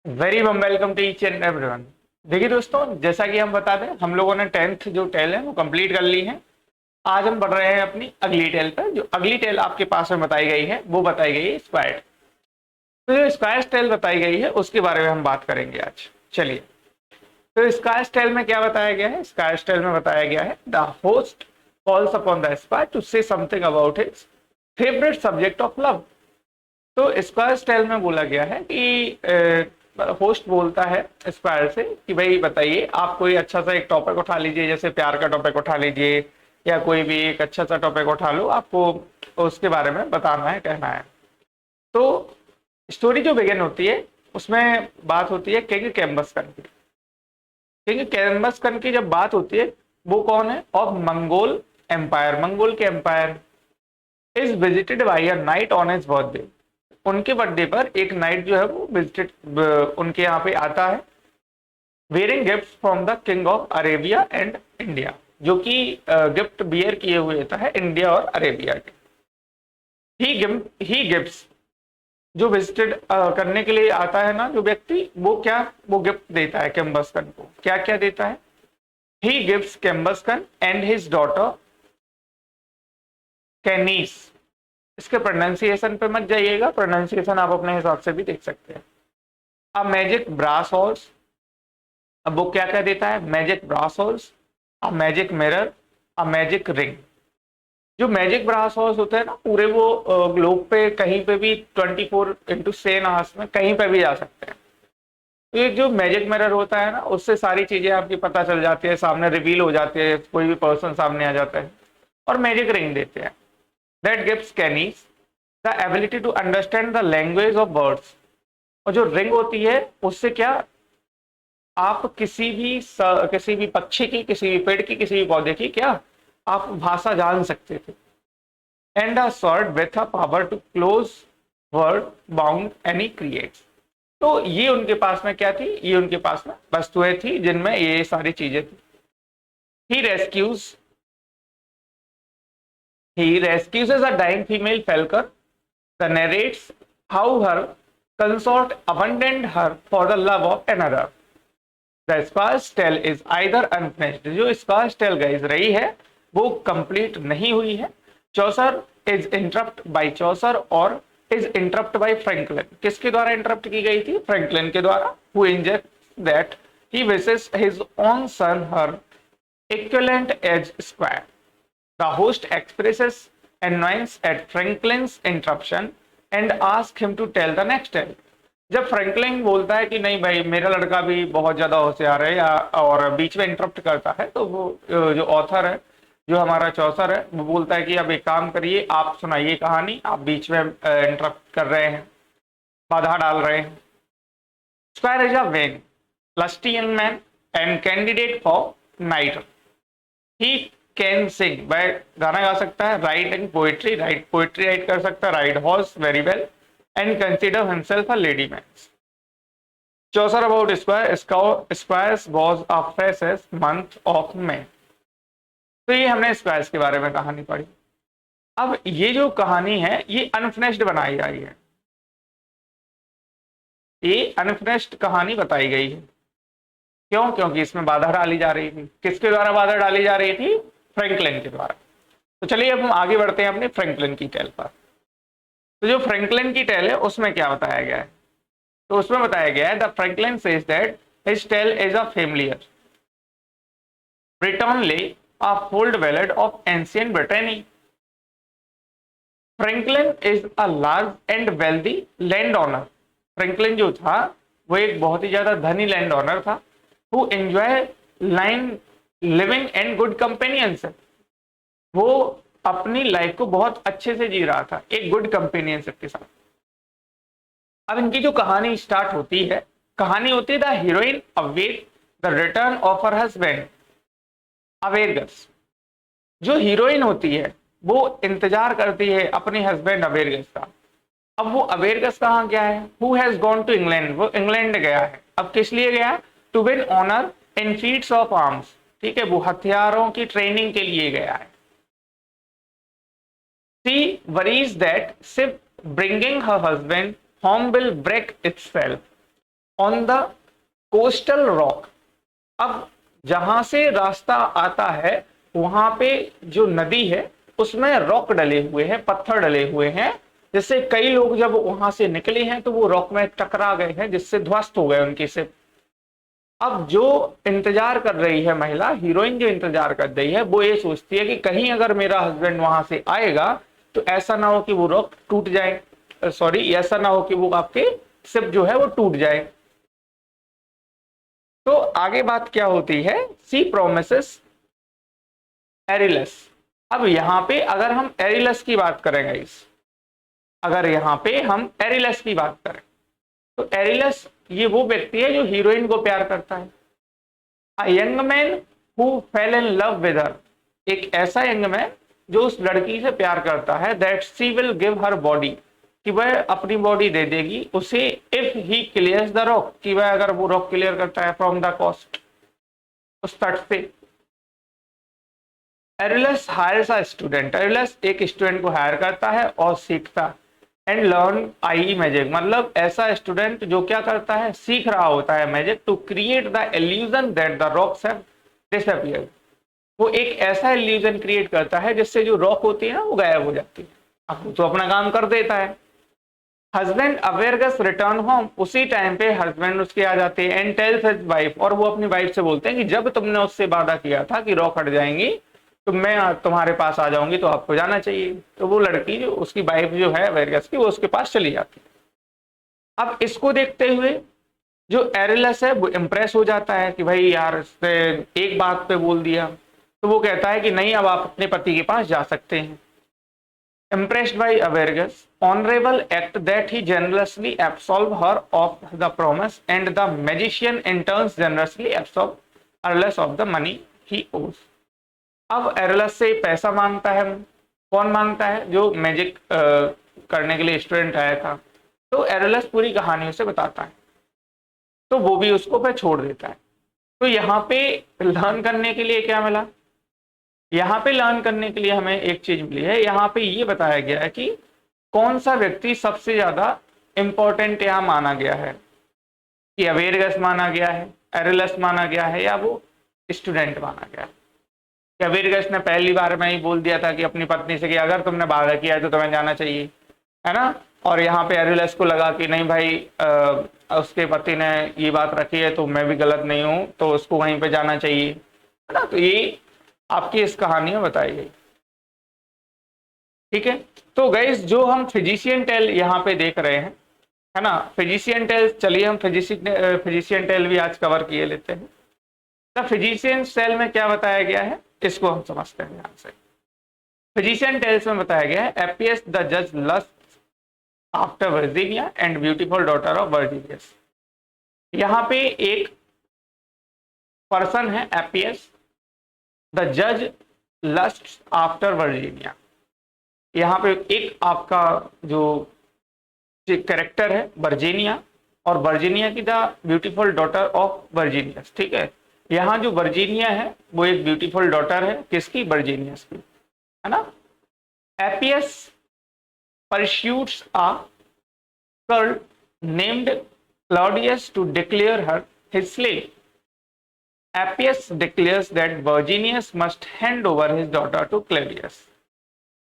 Very warm welcome to each and everyone. देखिए दोस्तों, जैसा कि हम बता दें, हम लोगों ने 10th जो टेल है वो कंप्लीट कर ली है। आज हम पढ़ रहे हैं अपनी अगली टेल पर। जो अगली टेल आपके पास में बताई गई है वो बताई गई है स्क्वायर। तो जो स्क्वायर टेल बताई गई है उसके बारे में हम बात करेंगे आज। चलिए, तो स्क्वायर टेल में क्या बताया गया है? स्क्वायर टेल में बताया गया है the host calls upon the squire to say something about his favourite subject of love. तो स्क्वायर स्टाइल में बोला गया है कि होस्ट बोलता है स्क्वायर से कि भाई बताइए, आप कोई अच्छा सा एक टॉपिक उठा लीजिए, जैसे प्यार का टॉपिक उठा लीजिए या कोई भी एक अच्छा सा टॉपिक उठा लो, आपको उसके बारे में बताना है, कहना है। तो स्टोरी जो बिगिन होती है उसमें बात होती है किंग कैम्बसकन की। किंग कैम्बसकन की जब बात होती है, वो कौन है? ऑफ मंगोल एम्पायर, मंगोल के empire. Is visited by a knight on his birthday. उनके बर्थडे पर एक नाइट जो है वो विजिटेड उनके यहाँ पे आता है, wearing gift from the king of Arabia and India, जो कि गिफ्ट बियर किए हुए होता है इंडिया और अरेबिया के। ही गिफ्ट्स, जो विजिटेड करने के लिए आता है ना जो व्यक्ति, वो क्या, वो गिफ्ट देता है कैम्बसकन को। क्या क्या देता है? ही गिफ्ट्स कैम्बसकन एंड हिज डॉटर कैनीस। इसके प्रोनाउंसिएशन पे मत जाइएगा, प्रोनाउंसिएशन आप अपने हिसाब से भी देख सकते हैं। A magic brass horse. अब वो क्या क्या देता है? Magic brass horse, a magic mirror, a magic ring. जो मैजिक ब्रास हॉर्स होता है ना, पूरे वो ग्लोब पे कहीं पे भी 24/7 में कहीं पे भी जा सकते हैं। तो ये जो मैजिक मिरर होता है ना, उससे सारी चीजें आपकी पता चल जाती है, सामने रिवील हो जाती है, कोई भी पर्सन सामने आ जाता है। और मैजिक रिंग देते हैं, that gives Canacee the ability to understand the language of birds. और जो रिंग होती है उससे क्या, आप किसी भी पक्षी की, किसी भी पेड़ की, किसी भी पौधे की क्या आप भाषा जान सकते थे। And a sword with a power to close word bound any creates. तो ये उनके पास में क्या थी? ये उनके पास में वस्तुएं थी जिनमें ये सारी चीजें थी। He rescues he rescues a dying female falcon that narrates how her consort abandoned her for the love of another. The squire's tale is either unfinished. जो स्पार्स टेल गाइस रही है वो कंप्लीट नहीं हुई है। Chaucer is interrupt by Chaucer और is interrupt bye Franklin. किसके द्वारा इंटरप्ट की गई थी? फ्रैंकलिन के द्वारा। Who inject that he wishes his own son her equivalent edge square. The host expresses annoyance at Franklin's interruption and asks him to tell the next tale. जब Franklin बोलता है कि नहीं भाई, मेरा लड़का भी बहुत ज्यादा होशियार है, या और बीच में इंटरप्ट करता है, तो वो जो ऑथर है, जो हमारा चौसर है, वो बोलता है कि अब एक काम करिए, आप सुनाइए कहानी, आप बीच में इंटरप्ट कर रहे हैं, बाधा डाल रहे हैं। Squire is a vain lusty young man and candidate for knight. He can sing, वह गाना गा सकता है, write and poetry, poetry write कर सकता है, ride horse very well, and consider himself a lady man. Chaucer about squire, squires was a freshest month of May. तो ये हमने स्क्वायर्स के बारे में कहानी पढ़ी। अब ये जो कहानी है ये अनफिनिश्ड बनाई गई है, ये अनफिनिश्ड कहानी बताई गई है। क्यों? क्योंकि इसमें बाधा डाली जा रही थी। किसके द्वारा बाधा डाली जा रही थी? फ्रैंकलिन के द्वारा। तो चलिए अब हम आगे बढ़ते हैं अपने फ्रैंकलिन की टेल पर। तो जो फ्रैंकलिन की टेल है उसमें क्या बताया गया है? तो उसमें बताया गया है the Franklin says that his tale is a familiar Britain lay a old ballad of ancient Brittany. Franklin is a large and wealthy land owner. Franklin जो था वो एक बहुत ही ज्यादा धनी लैंड ओनर था। Who enjoy fine living and good companionship. वो अपनी लाइफ को बहुत अच्छे से जी रहा था एक गुड कंपेनियनशिप के साथ। अब इनकी जो कहानी स्टार्ट होती है, कहानी होती है the heroine await the return of her husband Arveragus. जो हीरोइन होती है वो इंतजार करती है अपने हस्बैंड अवेरगस का। अब वो अवेरगस कहाँ गया है? Who has gone to England, वो इंग्लैंड गया है। अब किस लिए गया? To win honour in feats of arms. ठीक है, वो हथियारों की ट्रेनिंग के लिए गया है। शी वरीज दैट सिर्फ bringing her husband home will break itself. On the coastal rock. अब जहां से रास्ता आता है वहां पे जो नदी है उसमें रॉक डले हुए हैं, पत्थर डले हुए हैं, जिससे कई लोग जब वहां से निकले हैं तो वो रॉक में टकरा गए हैं, जिससे ध्वस्त हो गए उनकी शिप। अब जो इंतजार कर रही है महिला, हीरोइन जो इंतजार कर रही है, वो ये सोचती है कि कहीं अगर मेरा हस्बैंड वहां से आएगा तो ऐसा ना हो कि वो रॉक टूट जाए, सॉरी ऐसा ना हो कि वो आपके शिप जो है वो टूट जाए। तो आगे बात क्या होती है, सी प्रोमिसेस एरिलस। अब यहां पे अगर हम एरिलस की बात करेंगे अगर यहां पे हम एरिलस की बात करें तो एरिलस ये वो व्यक्ति है जो हीरोइन को प्यार करता है। A young man who fail in love with her, एक ऐसा यंग मैन जो उस लड़की से प्यार करता है, that she will give her body, कि वह अपनी बॉडी दे देगी उसे, if he clears the rock, कि वह अगर वो रॉक क्लियर करता है फ्रॉम द कोस्ट, उस तट से। एरिलस हायर्स अ स्टूडेंट, एरिलस एक स्टूडेंट को हायर करता है और सीखता, एंड लर्न आई मैजिक, मतलब ऐसा स्टूडेंट जो क्या करता है, सीख रहा होता है magic, to create the illusion that the rocks have disappeared. वो एक ऐसा इल्यूजन क्रिएट करता है जिससे जो रॉक होती है ना वो गायब हो जाती है। अब वो तो अपना काम कर देता है। हस्बैंड अवेयरगस रिटर्न होम, उसी टाइम पे हस्बैंड उसके आ जाते हैं, एंड टेल्स हिज वाइफ, और वो अपनी वाइफ से बोलते हैं कि जब तुमने उससे वादा किया था कि रॉक हट जाएंगी तो मैं तुम्हारे पास आ जाऊंगी, तो आपको जाना चाहिए। तो वो लड़की जो उसकी वाइफ जो है अवेयरगस की, वो उसके पास चली जाती है। अब इसको देखते हुए जो एरिलस है वो इम्प्रेस हो जाता है कि भाई यार इसने एक बात पे बोल दिया, तो वो कहता है कि नहीं अब आप अपने पति के पास जा सकते हैं। Impressed by Avergus' honorable act that he generously absolved her of the promise, and the magician in turn generously absolved Arles of the money he owes. अब एरलस से पैसा मांगता है, कौन मांगता है, जो मैजिक करने के लिए स्टूडेंट आया था। तो एरलस पूरी कहानी उसे बताता है, तो वो भी उसको फिर छोड़ देता है। तो यहाँ पे लर्न करने के लिए क्या मिला, यहाँ पे लर्न करने के लिए हमें एक चीज मिली है, यहाँ पे ये बताया गया है कि कौन सा व्यक्ति सबसे ज्यादा इंपॉर्टेंट यहाँ माना गया है, कि अवेरगस माना गया है, एरिलस माना गया है, या वो स्टूडेंट माना गया है। कि अवेरगस ने पहली बार में ही बोल दिया था कि अपनी पत्नी से कि अगर तुमने वादा किया है तो तुम्हें जाना चाहिए, है ना। और यहाँ पे एरिलस को लगा कि नहीं भाई उसके पति ने ये बात रखी है तो मैं भी गलत नहीं हूं, तो उसको वहीं पे जाना चाहिए, है ना। तो ये आपकी इस कहानी में बताई गई, ठीक है। तो गाइस जो हम फिजिशियन टेल यहाँ पे देख रहे हैं, है ना, फिजिशियन टेल, चलिए हम फिजिशियन टेल भी आज कवर किए लेते हैं। द फिजिशियन टेल में क्या बताया गया है इसको हम समझते हैं ध्यान से। फिजिशियन टेल्स में बताया गया है, एपियस द जज lust after Virginia and beautiful daughter of Virginius. यहाँ पे एक पर्सन है एपियस, द जज लस्ट आफ्टर वर्जीनिया। यहाँ पे एक आपका जो कैरेक्टर है वर्जीनिया, और वर्जीनिया की the beautiful daughter of Virginius, ठीक है। यहाँ जो वर्जीनिया है वो एक ब्यूटीफुल डॉटर है, किसकी, वर्जीनियस की, है ना। Appius pursues a girl named Claudius to declare her his slave. Appius declares that Virginius must hand over his daughter to Claudius,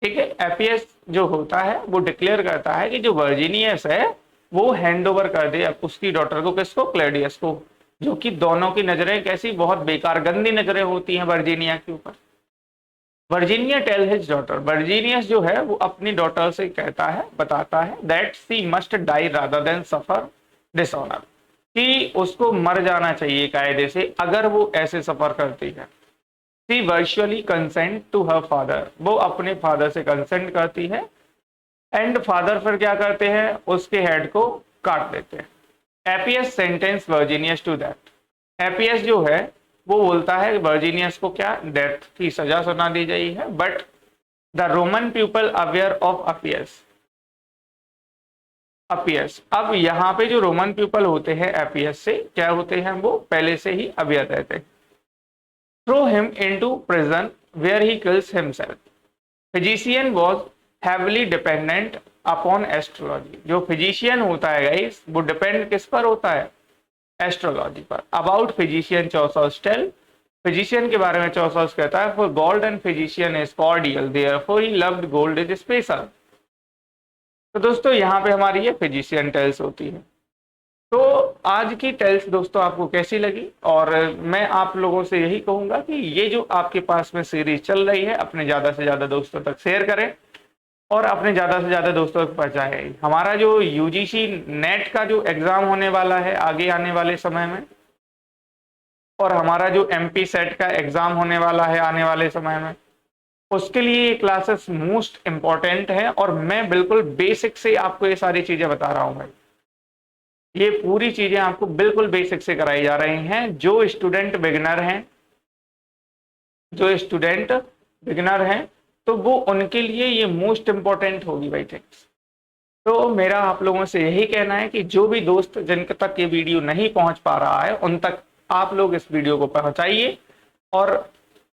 ठीक है। एपियस जो होता है वो डिक्लेयर करता है कि जो वर्जीनियस है वो हैंड ओवर कर दे उसकी डॉटर को, किसको, क्लैडियस को, जो कि दोनों की नजरें कैसी, बहुत बेकार गंदी नजरें होती हैं वर्जीनिया के ऊपर। Virginia tell his daughter, Virginius जो है वो अपनी डॉटर से कहता है, बताता है, that she must die rather than suffer dishonour, कि उसको मर जाना चाहिए कायदे से अगर वो ऐसे सफर करती है। She virtually consent to her father, वो अपने फादर से कंसेंट करती है, एंड फादर फिर क्या करते हैं, उसके हेड को काट देते हैं। Appius sentence Virginius to that, Appius जो है वो बोलता है वर्जीनियस को क्या, डेथ की सजा सुना दी गई है। But the Roman people aware of Appius, Appius, अब यहाँ पे जो रोमन पीपल होते हैं एपियस से क्या होते हैं, वो पहले से ही अवेयर रहते हैं। Throw him into prison where he kills himself. Physician was heavily dependent upon astrology, जो फिजिशियन होता है गाइस वो डिपेंड किस पर होता है, एस्ट्रोलॉजी पर। About physician Chaucer's tale, physician के बारे में चौसर्स कहता है, for gold and physician is cordial therefore he loved gold is special. तो दोस्तों यहाँ पे हमारी ये फिजिशियन टेल्स होती है। तो आज की टेल्स दोस्तों आपको कैसी लगी, और मैं आप लोगों से यही कहूंगा कि ये जो आपके पास में सीरीज चल रही है अपने ज्यादा से ज्यादा दोस्तों तक शेयर करें और अपने ज्यादा से ज्यादा दोस्तों तक पहुंचाएं। हमारा जो यूजीसी नेट का जो एग्जाम होने वाला है आगे आने वाले समय में, और हमारा जो एमपी सेट का एग्जाम होने वाला है आने वाले समय में, उसके लिए ये क्लासेस मोस्ट इंपॉर्टेंट है। और मैं बिल्कुल बेसिक से आपको ये सारी चीजें बता रहा हूं भाई, ये पूरी चीजें आपको बिल्कुल बेसिक से कराई जा रही हैं। जो स्टूडेंट बिगिनर हैं तो वो उनके लिए ये मोस्ट इंपॉर्टेंट होगी भाई थिंग्स। तो मेरा आप लोगों से यही कहना है कि जो भी दोस्त जिन तक ये वीडियो नहीं पहुंच पा रहा है उन तक आप लोग इस वीडियो को पहुंचाइए और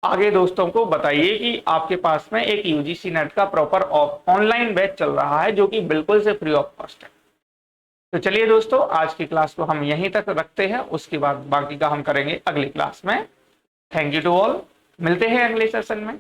आगे दोस्तों को बताइए कि आपके पास में एक यूजीसी नेट का प्रॉपर ऑनलाइन बैच चल रहा है जो कि बिल्कुल से फ्री ऑफ कॉस्ट है। तो चलिए दोस्तों, आज की क्लास को हम यहीं तक रखते हैं, उसके बाद बाकी का हम करेंगे अगली क्लास में। थैंक यू टू ऑल, मिलते हैं अगले सेशन में।